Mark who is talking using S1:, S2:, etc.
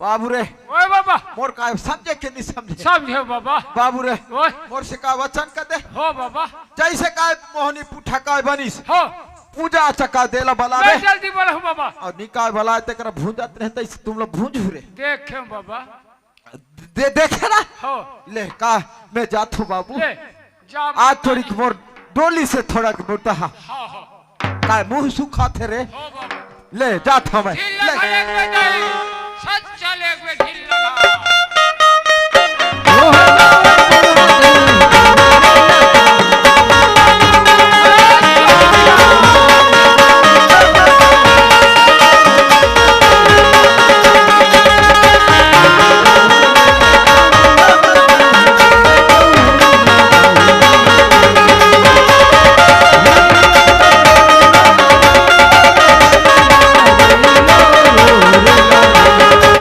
S1: बाबू रे
S2: ओए बाबा
S1: मोर का समझे के नहीं समझे
S2: समझे बाबा
S1: बाबू रे
S2: ओए
S1: मोर से का वचन कर दे
S2: हो बाबा
S1: जैसे का मोहनी पुठा का बनिस
S2: हो
S1: पूजा चका देला बला
S2: मैं
S1: रे
S2: जल्दी बोलो बाबा
S1: और निकाय बला ते कर भूंजत रहते तुम लोग भूंज रे
S2: देखे बाबा
S1: दे देखे ना
S2: हो
S1: ले का मैं जात हूँ बाबू
S2: ले जा
S1: आज थोड़ी मोर डोली से थोड़ा मोटा
S2: हाँ हाँ
S1: का मुंह सूखा थे रे
S2: हो बाबा
S1: ले जात हूँ मैं
S2: ठीक
S1: ले
S2: है